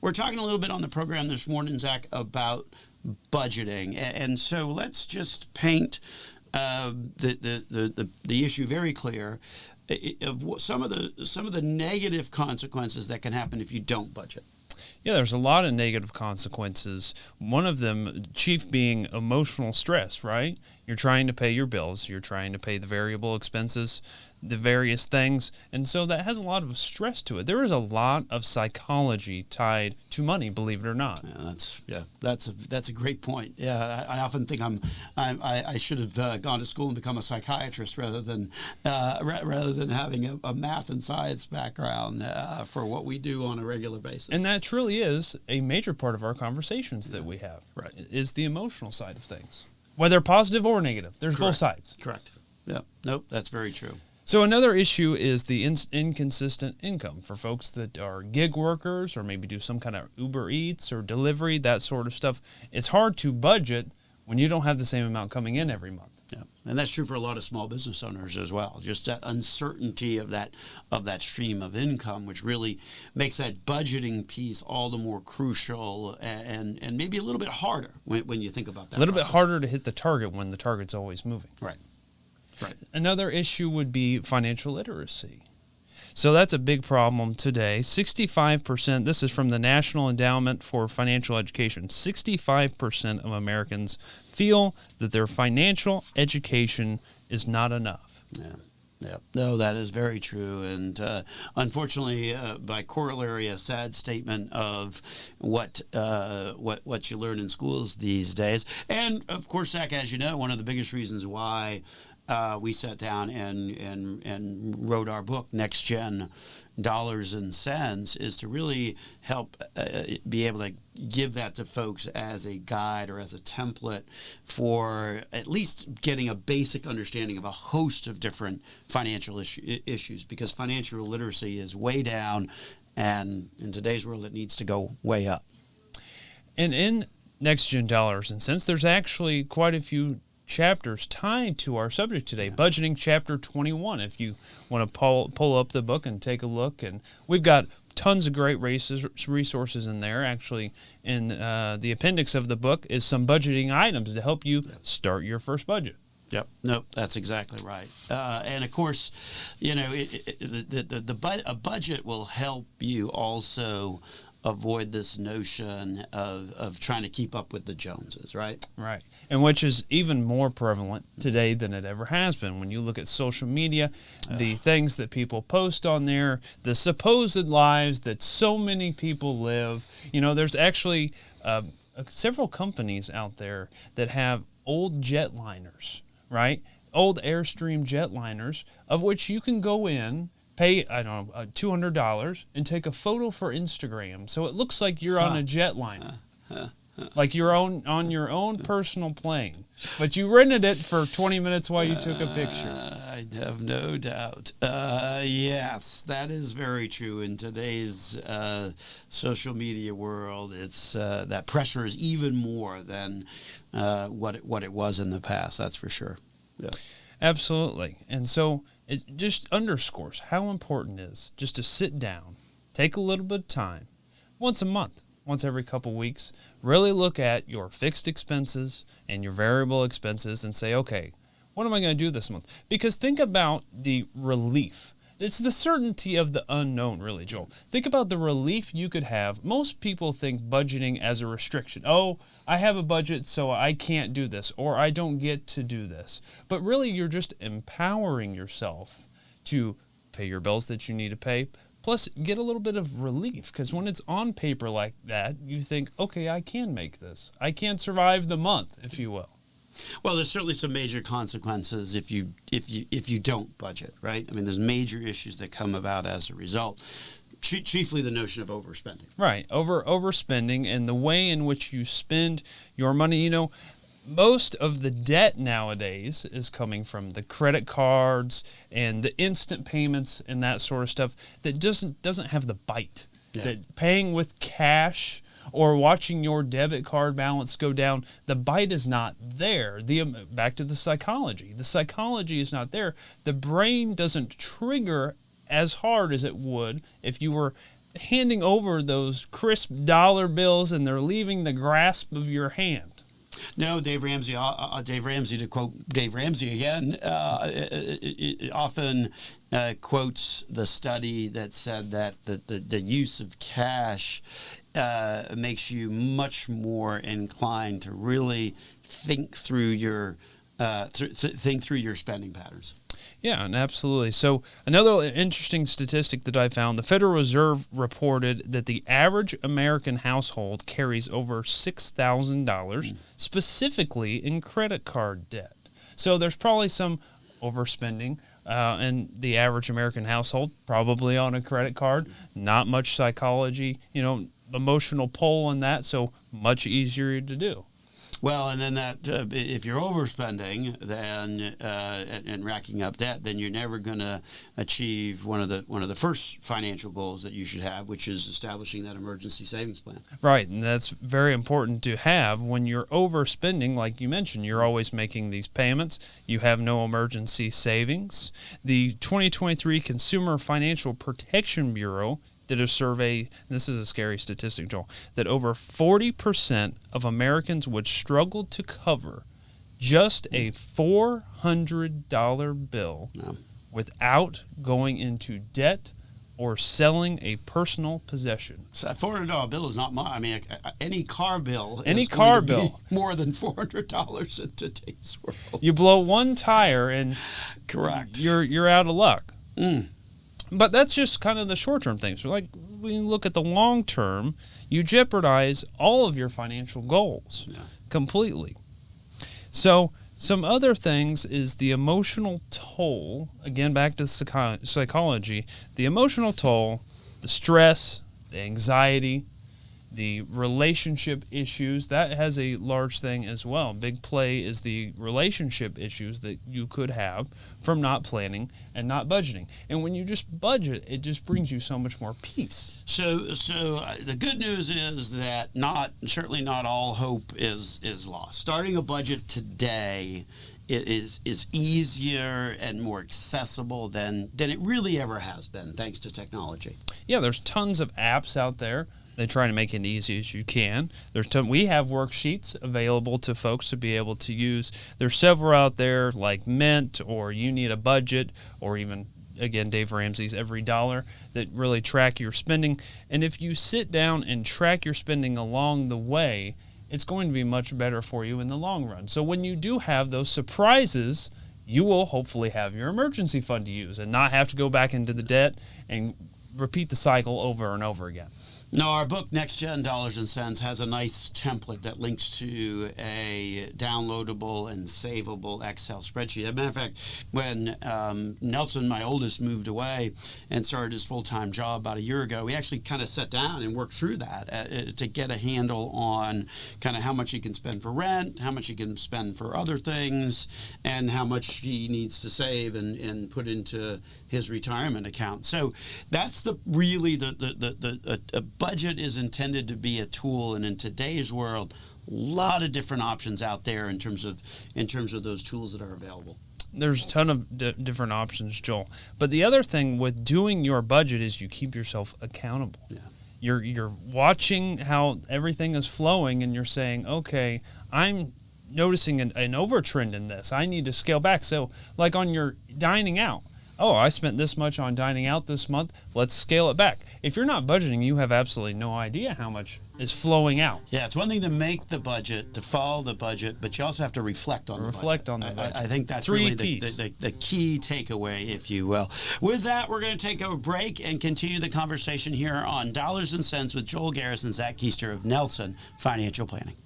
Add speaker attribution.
Speaker 1: We're talking a little bit on the program this morning, Zach, about budgeting, and so let's just paint the issue very clear of some of the negative consequences that can happen if you don't budget.
Speaker 2: Yeah, there's a lot of negative consequences. One of them, chief, being emotional stress, right? You're trying to pay your bills. You're trying to pay the variable expenses, the various things. And so that has a lot of stress to it. There is a lot of psychology tied to money, believe it or not.
Speaker 1: That's a great point. Yeah, I often think I should have gone to school and become a psychiatrist rather than having a math and science background for what we do on a regular basis.
Speaker 2: And that truly is a major part of our conversations that we have.
Speaker 1: Right.
Speaker 2: Is the emotional side of things, whether positive or negative. There's
Speaker 1: Correct.
Speaker 2: both sides.
Speaker 1: Correct. Yeah. Nope. That's very true.
Speaker 2: So another issue is the inconsistent income for folks that are gig workers or maybe do some kind of Uber Eats or delivery, that sort of stuff. It's hard to budget when you don't have the same amount coming in every month.
Speaker 1: Yeah, and that's true for a lot of small business owners as well. Just that uncertainty of that stream of income, which really makes that budgeting piece all the more crucial and maybe a little bit harder when you think about that.
Speaker 2: A little bit harder to hit the target when the target's always moving.
Speaker 1: Right. Right.
Speaker 2: Another issue would be financial literacy. So that's a big problem today. 65%, this is from the National Endowment for Financial Education, 65% of Americans feel that their financial education is not enough.
Speaker 1: Yeah. No, that is very true. And unfortunately, by corollary, a sad statement of what you learn in schools these days. And of course, Zach, as you know, one of the biggest reasons why we sat down and wrote our book, Next Gen Dollars and Cents, is to really help be able to give that to folks as a guide or as a template for at least getting a basic understanding of a host of different financial issues, because financial literacy is way down, and in today's world it needs to go way up.
Speaker 2: And in Next Gen Dollars and Cents, there's actually quite a few chapters tied to our subject today. Budgeting chapter 21, if you want to pull up the book and take a look. And we've got tons of great resources in there. Actually, in the appendix of the book is some budgeting items to help you start your first budget.
Speaker 1: Yep. Nope. That's exactly right. And of course, you know, a budget will help you also avoid this notion of trying to keep up with the Joneses, right?
Speaker 2: Right. And which is even more prevalent today than it ever has been. When you look at social media, the things that people post on there, the supposed lives that so many people live, you know, there's actually several companies out there that have old jetliners, right? Old Airstream jetliners, of which you can go in, pay, I don't know, $200 and take a photo for Instagram, so it looks like you're on a jetliner, like you're on your own personal plane, but you rented it for 20 minutes while you took a picture.
Speaker 1: I have no doubt. Yes, that is very true. In today's social media world, it's that pressure is even more than what it was in the past. That's for sure. Yeah.
Speaker 2: Absolutely. And so it just underscores how important it is just to sit down, take a little bit of time, once a month, once every couple weeks, really look at your fixed expenses and your variable expenses and say, okay, what am I going to do this month? Because think about the relief. It's the certainty of the unknown, really, Joel. Think about the relief you could have. Most people think budgeting as a restriction. Oh, I have a budget, so I can't do this, or I don't get to do this. But really, you're just empowering yourself to pay your bills that you need to pay, plus get a little bit of relief. Because when it's on paper like that, you think, okay, I can make this. I can survive the month, if you will.
Speaker 1: Well, there's certainly some major consequences if you don't budget, right? I mean, there's major issues that come about as a result. Chiefly the notion of overspending.
Speaker 2: Right, overspending and the way in which you spend your money. You know, most of the debt nowadays is coming from the credit cards and the instant payments and that sort of stuff that doesn't have the bite. Yeah. That paying with cash or watching your debit card balance go down, the bite is not there. Back to the psychology. The psychology is not there. The brain doesn't trigger as hard as it would if you were handing over those crisp dollar bills and they're leaving the grasp of your hand.
Speaker 1: No, Dave Ramsey, to quote Dave Ramsey again, often quotes the study that said that the use of cash makes you much more inclined to really think through your spending patterns.
Speaker 2: Yeah, and absolutely. So another interesting statistic that I found, the Federal Reserve reported that the average American household carries over $6,000 specifically in credit card debt. So there's probably some overspending in the average American household, probably on a credit card. Not much psychology, emotional pull on that, so much easier to do.
Speaker 1: Well, and then that if you're overspending, then and racking up debt, then you're never going to achieve one of the first financial goals that you should have, which is establishing that emergency savings plan.
Speaker 2: Right, and that's very important to have when you're overspending. Like you mentioned, you're always making these payments. You have no emergency savings. The 2023 Consumer Financial Protection Bureau did a survey, and this is a scary statistic, Joel, that over 40% of Americans would struggle to cover just a $400 bill without going into debt or selling a personal possession.
Speaker 1: So that $400 bill is not much. I mean, any car bill
Speaker 2: is
Speaker 1: more than $400 in today's world.
Speaker 2: You blow one tire and
Speaker 1: correct,
Speaker 2: you're out of luck. But that's just kind of the short-term things. Like, when you look at the long-term, you jeopardize all of your financial goals completely. So some other things is the emotional toll. Again, back to psychology. The emotional toll, the stress, the anxiety, the relationship issues, that has a large thing as well. Big play is the relationship issues that you could have from not planning and not budgeting. And when you just budget, it just brings you so much more peace.
Speaker 1: So the good news is that certainly not all hope is lost. Starting a budget today is easier and more accessible than it really ever has been, thanks to technology.
Speaker 2: Yeah, there's tons of apps out there. They try to make it easy as you can. We have worksheets available to folks to be able to use. There's several out there like Mint, or You Need a Budget, or even, again, Dave Ramsey's Every Dollar, that really track your spending. And if you sit down and track your spending along the way, it's going to be much better for you in the long run. So when you do have those surprises, you will hopefully have your emergency fund to use and not have to go back into the debt and repeat the cycle over and over again.
Speaker 1: Now, our book, Next Gen Dollars and Cents, has a nice template that links to a downloadable and savable Excel spreadsheet. As a matter of fact, when Nelson, my oldest, moved away and started his full-time job about a year ago, we actually kind of sat down and worked through that to get a handle on kind of how much he can spend for rent, how much he can spend for other things, and how much he needs to save and put into his retirement account. So that's really a budget is intended to be a tool, and in today's world, a lot of different options out there in terms of those tools that are available.
Speaker 2: There's a ton of different options, Joel. But the other thing with doing your budget is you keep yourself accountable. Yeah. You're watching how everything is flowing, and you're saying, okay, I'm noticing an overtrend in this. I need to scale back. So like on your dining out, oh, I spent this much on dining out this month, let's scale it back. If you're not budgeting, you have absolutely no idea how much is flowing out.
Speaker 1: Yeah, it's one thing to make the budget, to follow the budget, but you also have to reflect on the budget. I think that's really the key takeaway, if you will. With that, we're going to take a break and continue the conversation here on Dollars and Cents with Joel Garris and Zach Keister of Nelson Financial Planning.